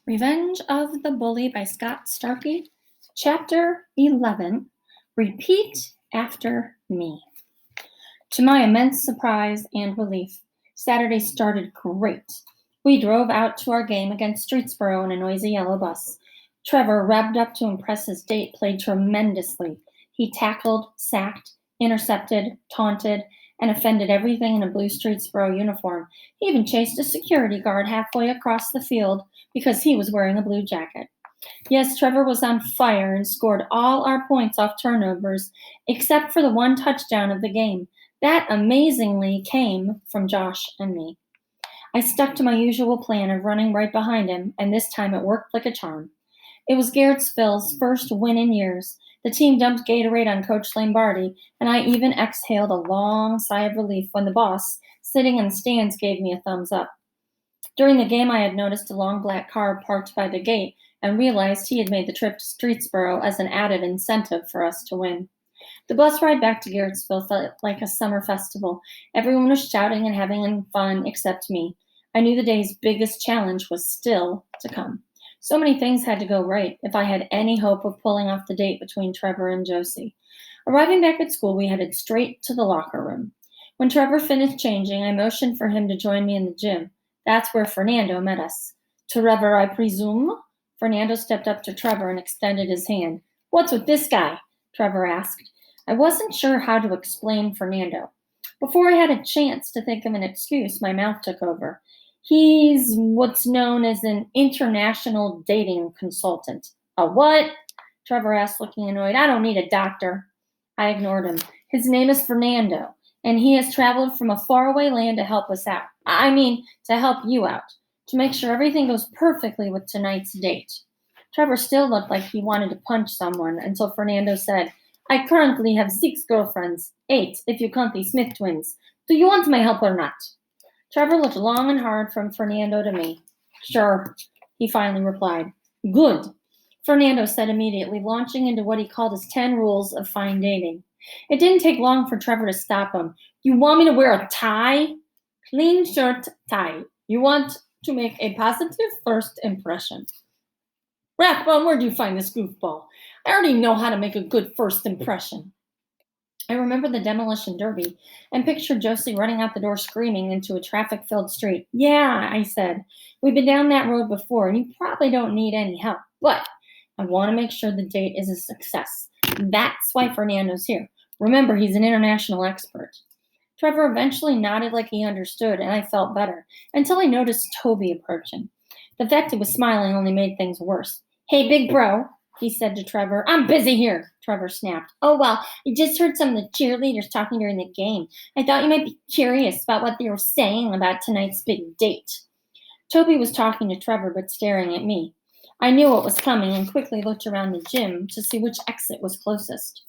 Revenge of the Bully by Scott Starkey, Chapter 11, Repeat After Me. To my immense surprise and relief, Saturday started great. We drove out to our game against Streetsboro in a noisy yellow bus. Trevor, revved up to impress his date, played tremendously. He tackled, sacked, intercepted, taunted, and offended everything in a blue Streetsboro uniform. He even chased a security guard halfway across the field because he was wearing a blue jacket. Yes, Trevor was on fire and scored all our points off turnovers, except for the one touchdown of the game. That amazingly came from Josh and me. I stuck to my usual plan of running right behind him, and this time it worked like a charm. It was Garrettsville's first win in years. The team dumped Gatorade on Coach Lombardi, and I even exhaled a long sigh of relief when the boss, sitting in the stands, gave me a thumbs up. During the game, I had noticed a long black car parked by the gate and realized he had made the trip to Streetsboro as an added incentive for us to win. The bus ride back to Garrettsville felt like a summer festival. Everyone was shouting and having fun except me. I knew the day's biggest challenge was still to come. So many things had to go right if I had any hope of pulling off the date between Trevor and Josie. Arriving back at school, we headed straight to the locker room. When Trevor finished changing, I motioned for him to join me in the gym. That's where Fernando met us. Trevor, I presume? Fernando stepped up to Trevor and extended his hand. What's with this guy? Trevor asked. I wasn't sure how to explain Fernando. Before I had a chance to think of an excuse, my mouth took over. He's what's known as an international dating consultant. A what? Trevor asked, looking annoyed. I don't need a doctor. I ignored him. His name is Fernando, and he has traveled from a faraway land to help us out. To help you out, to make sure everything goes perfectly with tonight's date. Trevor still looked like he wanted to punch someone until Fernando said, I currently have 6 girlfriends, 8 if you count the Smith twins. Do you want my help or not? Trevor looked long and hard from Fernando to me. Sure, he finally replied. Good, Fernando said immediately, launching into what he called his 10 rules of fine dating. It didn't take long for Trevor to stop him. You want me to wear a tie? Clean shirt, tie. You want to make a positive first impression. Rathbone, where'd you find this goofball? I already know how to make a good first impression. I remember the demolition derby and pictured Josie running out the door screaming into a traffic-filled street. Yeah, I said. We've been down that road before, and you probably don't need any help. But I want to make sure the date is a success. That's why Fernando's here. Remember, he's an international expert. Trevor eventually nodded like he understood, and I felt better, until I noticed Toby approaching. The fact he was smiling only made things worse. Hey, big bro, he said to Trevor. I'm busy here, Trevor snapped. Oh, well, I just heard some of the cheerleaders talking during the game. I thought you might be curious about what they were saying about tonight's big date. Toby was talking to Trevor, but staring at me. I knew what was coming and quickly looked around the gym to see which exit was closest.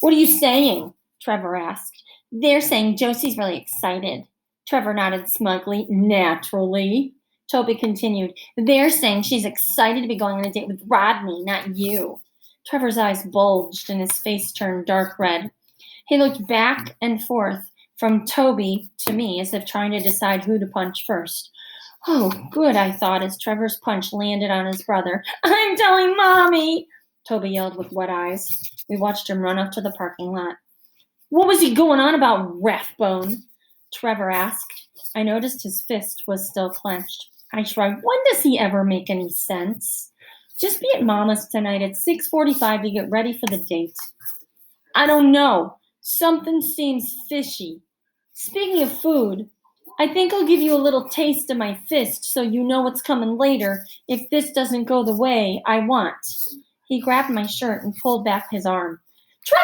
What are you saying? Trevor asked. They're saying Josie's really excited. Trevor nodded smugly. Naturally. Toby continued. They're saying she's excited to be going on a date with Rodney, not you. Trevor's eyes bulged and his face turned dark red. He looked back and forth from Toby to me as if trying to decide who to punch first. Oh, good, I thought as Trevor's punch landed on his brother. I'm telling Mommy, Toby yelled with wet eyes. We watched him run up to the parking lot. What was he going on about, Rathbone? Trevor asked. I noticed his fist was still clenched. I shrugged. When does he ever make any sense? Just be at Mama's tonight at 6:45 to get ready for the date. I don't know. Something seems fishy. Speaking of food, I think I'll give you a little taste of my fist so you know what's coming later if this doesn't go the way I want. He grabbed my shirt and pulled back his arm. Trevor!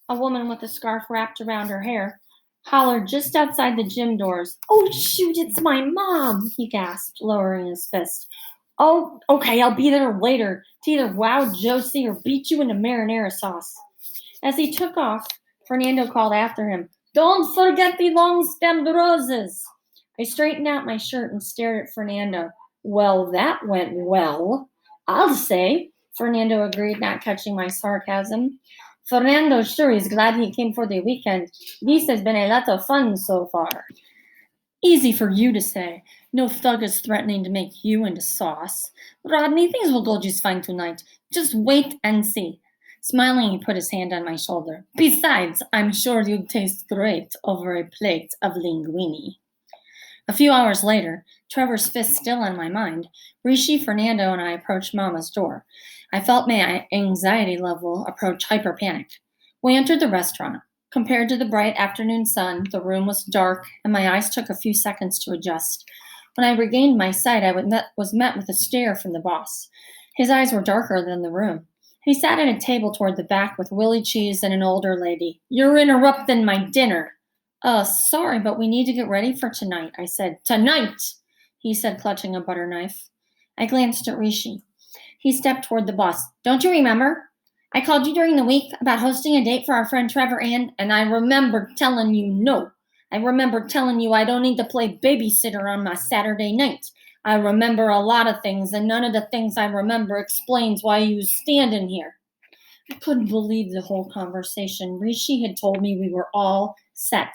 A woman with a scarf wrapped around her hair hollered just outside the gym doors. Oh, shoot, it's my mom, he gasped, lowering his fist. Oh, okay, I'll be there later to either wow Josie or beat you into marinara sauce. As he took off, Fernando called after him, Don't forget the long-stemmed roses. I straightened out my shirt and stared at Fernando. Well, that went well, I'll say, Fernando agreed, not catching my sarcasm. Fernando sure is glad he came for the weekend. This has been a lot of fun so far. Easy for you to say. No thug is threatening to make you into sauce. Rodney, things will go just fine tonight. Just wait and see. Smiling, he put his hand on my shoulder. Besides, I'm sure you'd taste great over a plate of linguine. A few hours later, Trevor's fist still on my mind, Rishi, Fernando, and I approached Mama's door. I felt my anxiety level approach hyperpanic. We entered the restaurant. Compared to the bright afternoon sun, the room was dark, and my eyes took a few seconds to adjust. When I regained my sight, I was met with a stare from the boss. His eyes were darker than the room. He sat at a table toward the back with Willie Cheese and an older lady. You're interrupting my dinner. Sorry, but we need to get ready for tonight, I said. Tonight, he said, clutching a butter knife. I glanced at Rishi. He stepped toward the boss. Don't you remember? I called you during the week about hosting a date for our friend Trevor and I remember telling you no. I remember telling you I don't need to play babysitter on my Saturday night. I remember a lot of things, and none of the things I remember explains why you standing here. I couldn't believe the whole conversation. Rishi had told me we were all set.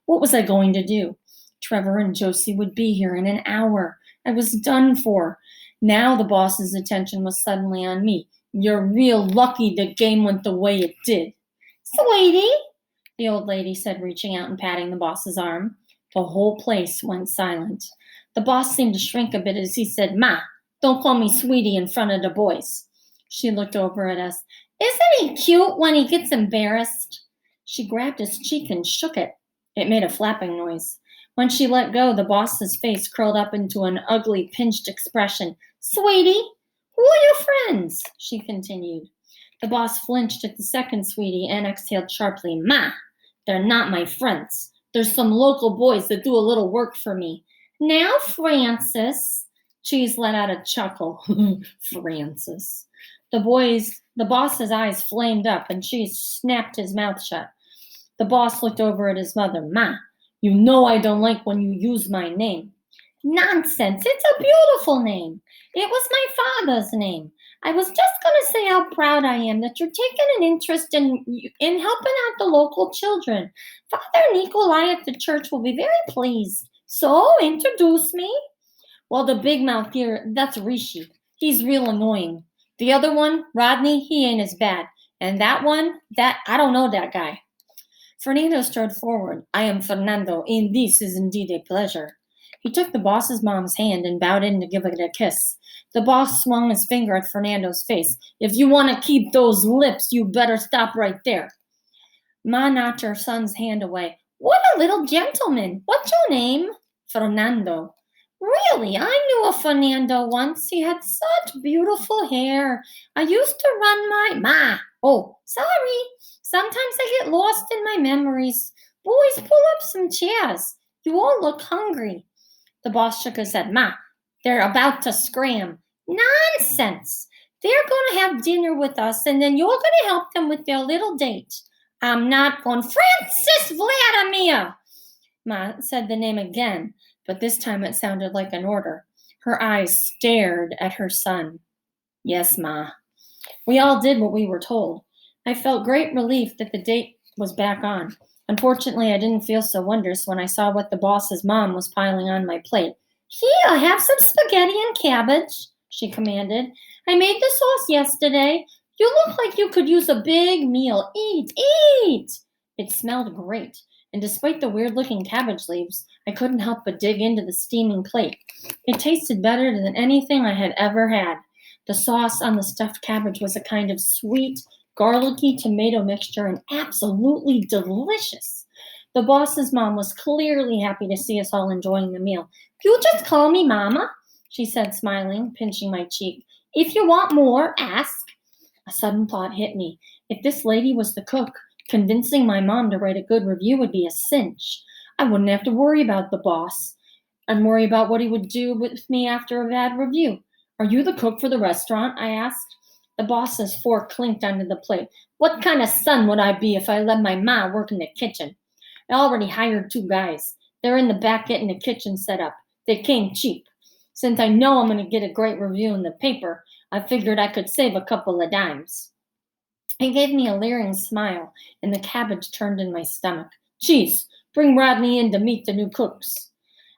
What was I going to do? Trevor and Josie would be here in an hour. I was done for. Now the boss's attention was suddenly on me. You're real lucky the game went the way it did. Sweetie, the old lady said, reaching out and patting the boss's arm. The whole place went silent. The boss seemed to shrink a bit as he said, Ma, don't call me sweetie in front of the boys. She looked over at us. Isn't he cute when he gets embarrassed? She grabbed his cheek and shook it. It made a flapping noise. When she let go, the boss's face curled up into an ugly, pinched expression. Sweetie, who are your friends? She continued. The boss flinched at the second sweetie and exhaled sharply. Ma, they're not my friends. There's some local boys that do a little work for me. Now, Francis. Cheese let out a chuckle. Francis. The boss's eyes flamed up and Cheese snapped his mouth shut. The boss looked over at his mother. Ma, you know I don't like when you use my name. Nonsense. It's a beautiful name. It was my father's name. I was just going to say how proud I am that you're taking an interest in helping out the local children. Father Nikolai at the church will be very pleased. So, introduce me. Well, the big mouth here, that's Rishi. He's real annoying. The other one, Rodney, he ain't as bad. And that one, I don't know that guy. Fernando strode forward. I am Fernando, and this is indeed a pleasure. He took the boss's mom's hand and bowed in to give it a kiss. The boss swung his finger at Fernando's face. If you want to keep those lips, you better stop right there. Ma knocked her son's hand away. What a little gentleman. What's your name? Fernando. Really, I knew a Fernando once. He had such beautiful hair. I used to run my... Ma! Oh, sorry. Sometimes I get lost in my memories. Boys, pull up some chairs. You all look hungry. The boss shook his head. Ma, they're about to scram. Nonsense. They're going to have dinner with us, and then you're going to help them with their little date. I'm not going. Francis Vladimir! Ma said the name again, but this time it sounded like an order. Her eyes stared at her son. Yes, Ma. We all did what we were told. I felt great relief that the date was back on. Unfortunately, I didn't feel so wondrous when I saw what the boss's mom was piling on my plate. Here, have some spaghetti and cabbage, she commanded. I made the sauce yesterday. You look like you could use a big meal. Eat, eat! It smelled great, and despite the weird-looking cabbage leaves, I couldn't help but dig into the steaming plate. It tasted better than anything I had ever had. The sauce on the stuffed cabbage was a kind of sweet, garlicky tomato mixture and absolutely delicious. The boss's mom was clearly happy to see us all enjoying the meal. You just call me Mama, she said, smiling, pinching my cheek. If you want more, ask. A sudden thought hit me. If this lady was the cook, convincing my mom to write a good review would be a cinch. I wouldn't have to worry about the boss and worry about what he would do with me after a bad review. Are you the cook for the restaurant? I asked. The boss's fork clinked onto the plate. What kind of son would I be if I let my ma work in the kitchen? I already hired 2 guys. They're in the back getting the kitchen set up. They came cheap. Since I know I'm going to get a great review in the paper, I figured I could save a couple of dimes. He gave me a leering smile, and the cabbage turned in my stomach. Cheese, bring Rodney in to meet the new cooks.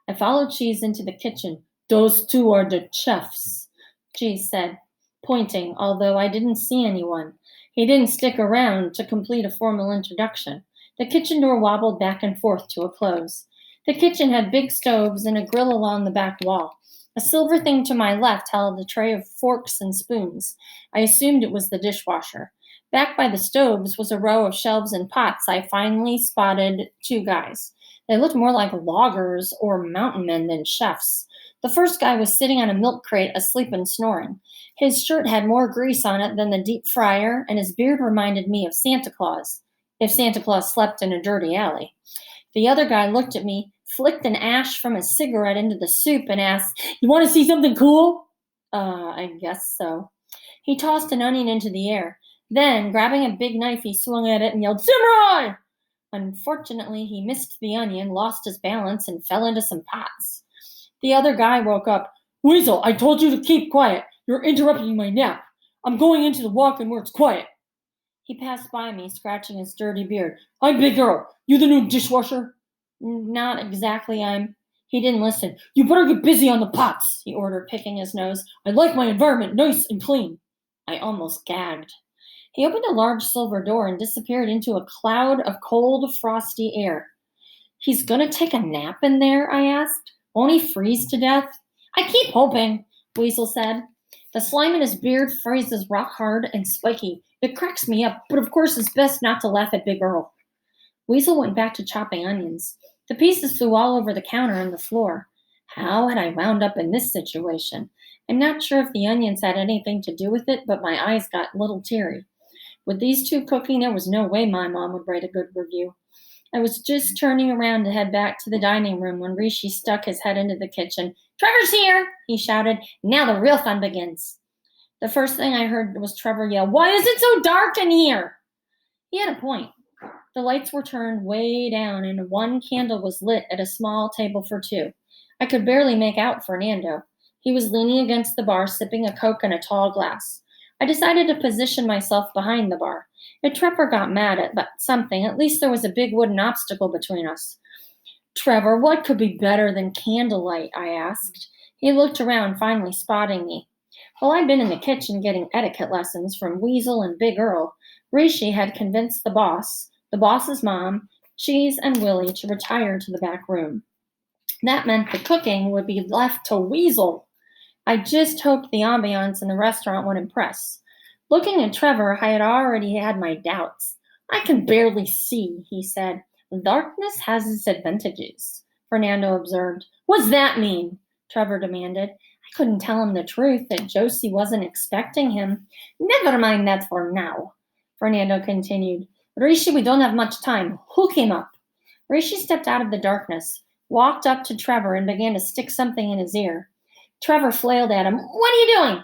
I followed Cheese into the kitchen. Those two are the chefs, Cheese said, pointing, although I didn't see anyone. He didn't stick around to complete a formal introduction. The kitchen door wobbled back and forth to a close. The kitchen had big stoves and a grill along the back wall. A silver thing to my left held a tray of forks and spoons. I assumed it was the dishwasher. Back by the stoves was a row of shelves and pots. I finally spotted two guys. They looked more like loggers or mountain men than chefs. The first guy was sitting on a milk crate, asleep and snoring. His shirt had more grease on it than the deep fryer, and his beard reminded me of Santa Claus, if Santa Claus slept in a dirty alley. The other guy looked at me, flicked an ash from a cigarette into the soup, and asked, "You want to see something cool?" I guess so. He tossed an onion into the air. Then, grabbing a big knife, he swung at it and yelled, "Samurai!" Unfortunately, he missed the onion, lost his balance, and fell into some pots. The other guy woke up. "Weasel, I told you to keep quiet. You're interrupting my nap. I'm going into the walk-in where it's quiet." He passed by me, scratching his dirty beard. "I'm Big Girl. You the new dishwasher?" "Not exactly, He didn't listen. "You better get busy on the pots," he ordered, picking his nose. "I like my environment nice and clean." I almost gagged. He opened a large silver door and disappeared into a cloud of cold, frosty air. "He's gonna take a nap in there?" I asked. "Won't he freeze to death?" "I keep hoping," Weasel said. "The slime in his beard freezes rock hard and spiky. It cracks me up, but of course it's best not to laugh at Big Earl." Weasel went back to chopping onions. The pieces flew all over the counter and the floor. How had I wound up in this situation? I'm not sure if the onions had anything to do with it, but my eyes got a little teary. With these two cooking, there was no way my mom would write a good review. I was just turning around to head back to the dining room when Rishi stuck his head into the kitchen. "Trevor's here!" he shouted. "Now the real fun begins." The first thing I heard was Trevor yell, "Why is it so dark in here?" He had a point. The lights were turned way down, and one candle was lit at a small table for two. I could barely make out Fernando. He was leaning against the bar, sipping a Coke in a tall glass. I decided to position myself behind the bar. If Trevor got mad at something, at least there was a big wooden obstacle between us. "Trevor, what could be better than candlelight?" I asked. He looked around, finally spotting me. While I'd been in the kitchen getting etiquette lessons from Weasel and Big Earl, Rishi had convinced the boss's mom, Cheese, and Willie to retire to the back room. That meant the cooking would be left to Weasel. I just hoped the ambiance in the restaurant would impress. Looking at Trevor, I had already had my doubts. "I can barely see," he said. "Darkness has its advantages," Fernando observed. "What's that mean?" Trevor demanded. I couldn't tell him the truth, that Josie wasn't expecting him. "Never mind that for now," Fernando continued. "Rishi, we don't have much time. Hook him up." Rishi stepped out of the darkness, walked up to Trevor, and began to stick something in his ear. Trevor flailed at him. "What are you doing?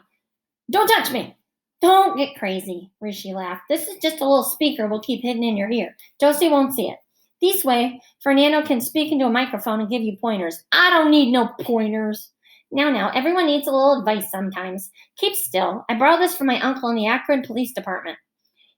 Don't touch me." "Don't get crazy," Rishi laughed. "This is just a little speaker we'll keep hidden in your ear. Josie won't see it. This way, Fernando can speak into a microphone and give you pointers." "I don't need no pointers." Now, everyone needs a little advice sometimes. Keep still. I borrowed this from my uncle in the Akron Police Department.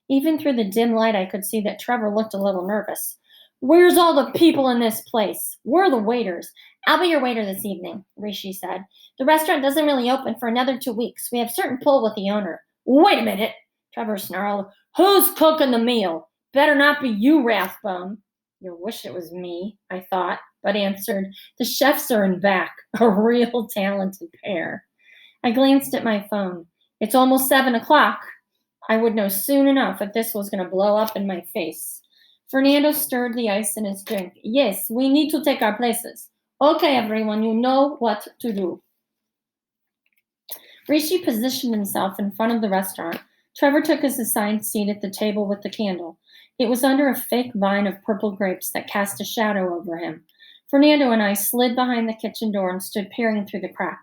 Even through the dim light, I could see that Trevor looked a little nervous. "Where's all the people in this place? Where are the waiters?" "I'll be your waiter this evening," Rishi said. "The restaurant doesn't really open for another 2 weeks. We have certain pull with the owner." "Wait a minute," Trevor snarled. "Who's cooking the meal? Better not be you, Rathbone." "You wish it was me," I thought, but answered, "The chefs are in back, a real talented pair." I glanced at my phone. It's almost 7 o'clock. I would know soon enough if this was going to blow up in my face. Fernando stirred the ice in his drink. "Yes, we need to take our places." "Okay, everyone, you know what to do." Rishi positioned himself in front of the restaurant. Trevor took his assigned seat at the table with the candle. It was under a fake vine of purple grapes that cast a shadow over him. Fernando and I slid behind the kitchen door and stood peering through the crack.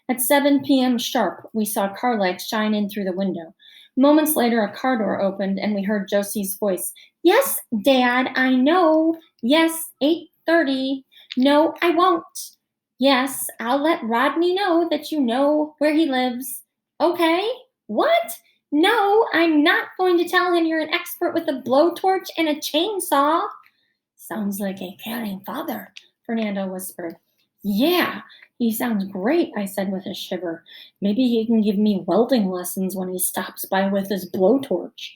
At 7 p.m. sharp, we saw car lights shine in through the window. Moments later, a car door opened and we heard Josie's voice. "Yes, Dad, I know. Yes, 8:30. No, I won't. Yes, I'll let Rodney know that you know where he lives." "Okay. What?" "No, I'm not going to tell him you're an expert with a blowtorch and a chainsaw." "Sounds like a caring father," Fernando whispered. Yeah, he sounds great, I said with a shiver. Maybe he can give me welding lessons when he stops by with his blowtorch.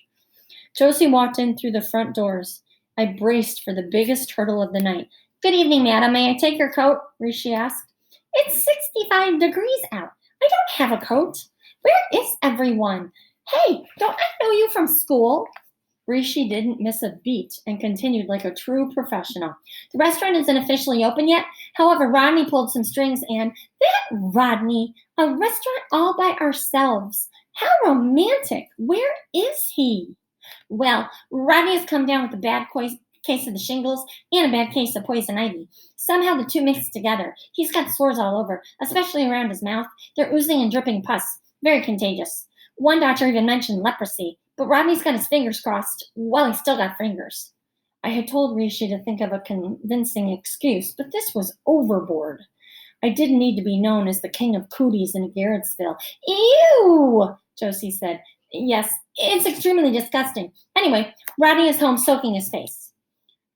Josie walked in through the front doors. I braced for the biggest hurdle of the night. Good evening, madam. May I take your coat? Rishi asked. It's 65 degrees out. I don't have a coat. Where is everyone? Hey, don't I know you from school? Rishi didn't miss a beat and continued like a true professional. The restaurant isn't officially open yet. However, Rodney pulled some strings and that Rodney, a restaurant all by ourselves. How romantic. Where is he? Well, Rodney has come down with a bad case of the shingles and a bad case of poison ivy. Somehow the two mixed together. He's got sores all over, especially around his mouth. They're oozing and dripping pus. Very contagious. One doctor even mentioned leprosy, but Rodney's got his fingers crossed. Well, he's still got fingers. I had told Rishi to think of a convincing excuse, but this was overboard. I didn't need to be known as the king of cooties in Garrettsville. Ew, Josie said. Yes, it's extremely disgusting. Anyway, Rodney is home soaking his face.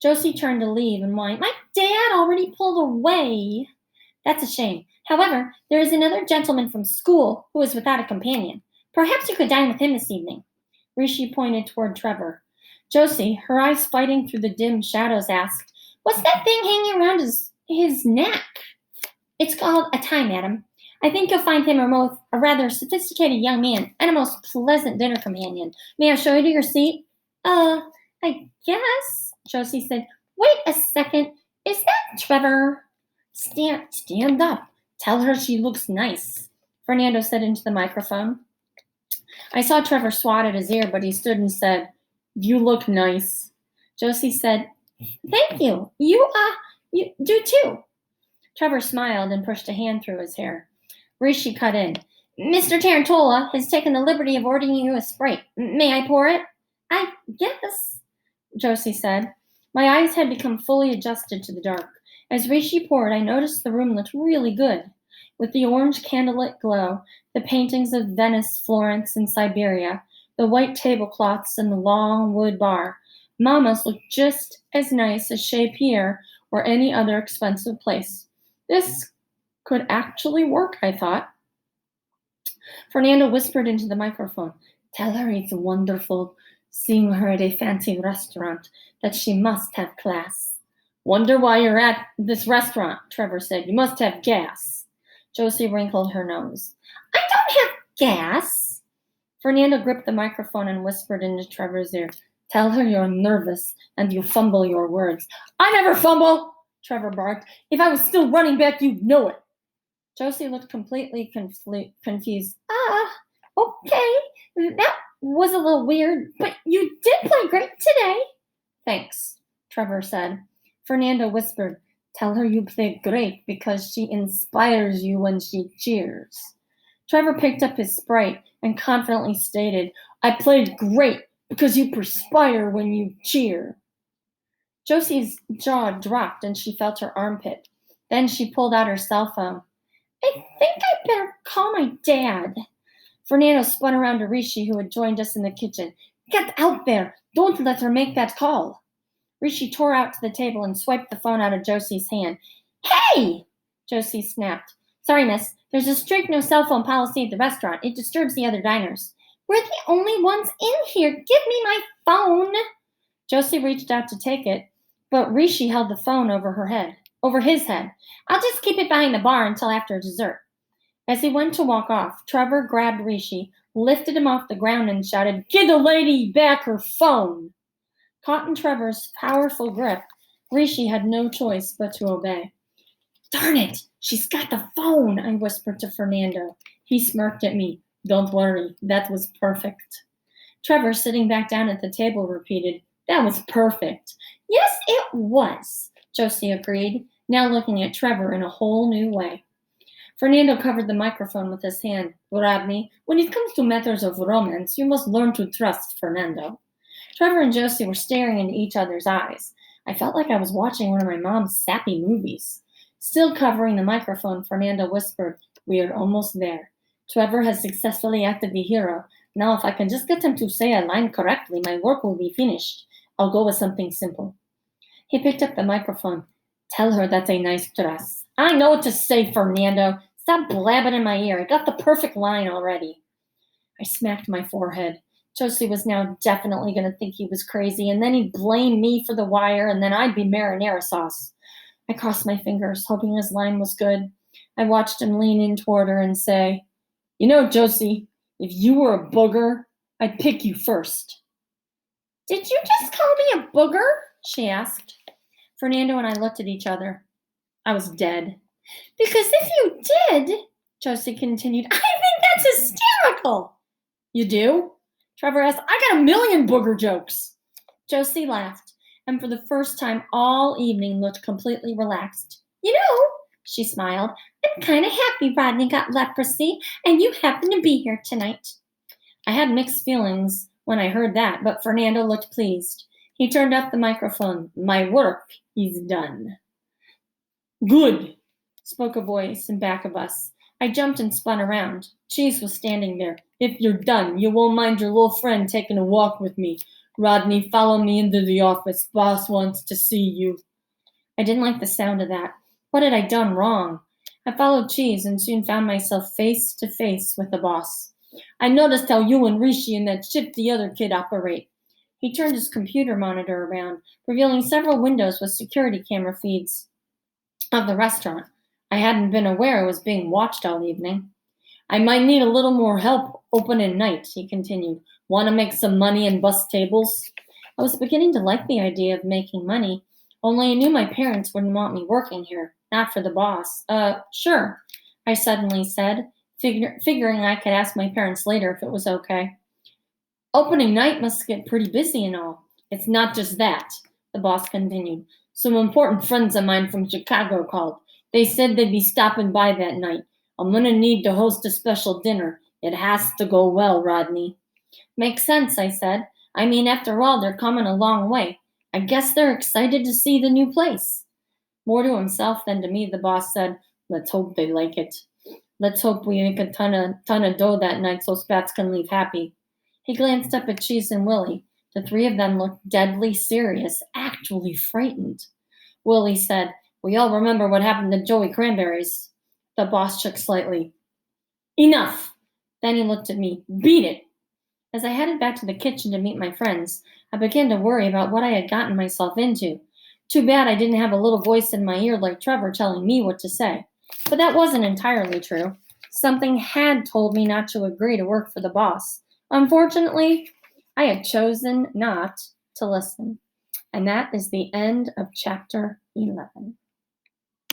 Josie turned to leave and whined, My dad already pulled away. That's a shame. However, there is another gentleman from school who is without a companion. Perhaps you could dine with him this evening. Rishi pointed toward Trevor. Josie, her eyes fighting through the dim shadows, asked, What's that thing hanging around his neck? It's called a tie, madam. I think you'll find him a rather sophisticated young man and a most pleasant dinner companion. May I show you to your seat? I guess, Josie said. Wait a second. Is that Trevor? Stand up. Tell her she looks nice, Fernando said into the microphone. I saw Trevor swat at his ear, but he stood and said, You look nice. Josie said, Thank you. You do too. Trevor smiled and pushed a hand through his hair. Rishi cut in. Mr. Tarantola has taken the liberty of ordering you a Sprite. May I pour it? I guess, Josie said. My eyes had become fully adjusted to the dark. As Rishi poured, I noticed the room looked really good. With the orange candlelit glow, the paintings of Venice, Florence, and Siberia, the white tablecloths, and the long wood bar, Mama's looked just as nice as Chez Pierre or any other expensive place. This could actually work, I thought. Fernando whispered into the microphone, Tell her it's wonderful seeing her at a fancy restaurant, that she must have class. Wonder why you're at this restaurant, Trevor said. You must have gas. Josie wrinkled her nose. I don't have gas. Fernando gripped the microphone and whispered into Trevor's ear, Tell her you're nervous and you fumble your words. I never fumble, Trevor barked. If I was still running back, you'd know it. Josie looked completely confused. Okay. That was a little weird, but you did play great today. Thanks, Trevor said. Fernando whispered, Tell her you played great because she inspires you when she cheers. Trevor picked up his Sprite and confidently stated, I played great because you perspire when you cheer. Josie's jaw dropped and she felt her armpit. Then she pulled out her cell phone. I think I better call my dad. Fernando spun around to Rishi, who had joined us in the kitchen. Get out there. Don't let her make that call. Rishi tore out to the table and swiped the phone out of Josie's hand. Hey! Josie snapped. Sorry, miss. There's a strict no cell phone policy at the restaurant. It disturbs the other diners. We're the only ones in here. Give me my phone. Josie reached out to take it, but Rishi held the phone over his head. I'll just keep it behind the bar until after dessert. As he went to walk off, Trevor grabbed Rishi, lifted him off the ground, and shouted, Give the lady back her phone! Caught in Trevor's powerful grip, Rishi had no choice but to obey. Darn it! She's got the phone, I whispered to Fernando. He smirked at me. Don't worry, that was perfect. Trevor, sitting back down at the table, repeated, That was perfect. Yes, it was, Josie agreed, now looking at Trevor in a whole new way. Fernando covered the microphone with his hand. Rodney, when it comes to matters of romance, you must learn to trust Fernando. Trevor and Josie were staring into each other's eyes. I felt like I was watching one of my mom's sappy movies. Still covering the microphone, Fernando whispered, We are almost there. Trevor has successfully acted the hero. Now, if I can just get him to say a line correctly, my work will be finished. I'll go with something simple. He picked up the microphone. Tell her that's a nice dress. I know what to say, Fernando. Stop blabbing in my ear. I got the perfect line already. I smacked my forehead. Josie was now definitely going to think he was crazy, and then he'd blame me for the wire, and then I'd be marinara sauce. I crossed my fingers, hoping his line was good. I watched him lean in toward her and say, You know, Josie, if you were a booger, I'd pick you first. Did you just call me a booger? She asked. Fernando and I looked at each other. I was dead. Because if you did, Josie continued, I think that's hysterical. You do? Trevor asked, I got a million booger jokes. Josie laughed, and for the first time all evening looked completely relaxed. You know, she smiled, I'm kind of happy Rodney got leprosy, and you happen to be here tonight. I had mixed feelings when I heard that, but Fernando looked pleased. He turned up the microphone. My work is done. Good, spoke a voice in back of us. I jumped and spun around. Cheese was standing there. If you're done, you won't mind your little friend taking a walk with me. Rodney, follow me into the office. Boss wants to see you. I didn't like the sound of that. What had I done wrong? I followed Cheese and soon found myself face to face with the boss. I noticed how you and Rishi and that shifty other kid operate. He turned his computer monitor around, revealing several windows with security camera feeds of the restaurant. I hadn't been aware it was being watched all evening. I might need a little more help opening night, he continued. Want to make some money and bus tables? I was beginning to like the idea of making money, only I knew my parents wouldn't want me working here, not for the boss. Sure, I suddenly said, figuring I could ask my parents later if it was okay. Opening night must get pretty busy and all. It's not just that, the boss continued. Some important friends of mine from Chicago called. They said they'd be stopping by that night. I'm gonna need to host a special dinner. It has to go well, Rodney. Makes sense, I said. I mean, after all, they're coming a long way. I guess they're excited to see the new place. More to himself than to me, the boss said, Let's hope they like it. Let's hope we make a ton of dough that night so Spats can leave happy. He glanced up at Cheese and Willie. The three of them looked deadly serious, actually frightened. Willie said, We all remember what happened to Joey Cranberries. The boss shook slightly. Enough! Then he looked at me. Beat it! As I headed back to the kitchen to meet my friends, I began to worry about what I had gotten myself into. Too bad I didn't have a little voice in my ear like Trevor telling me what to say. But that wasn't entirely true. Something had told me not to agree to work for the boss. Unfortunately, I had chosen not to listen. And that is the end of chapter 11.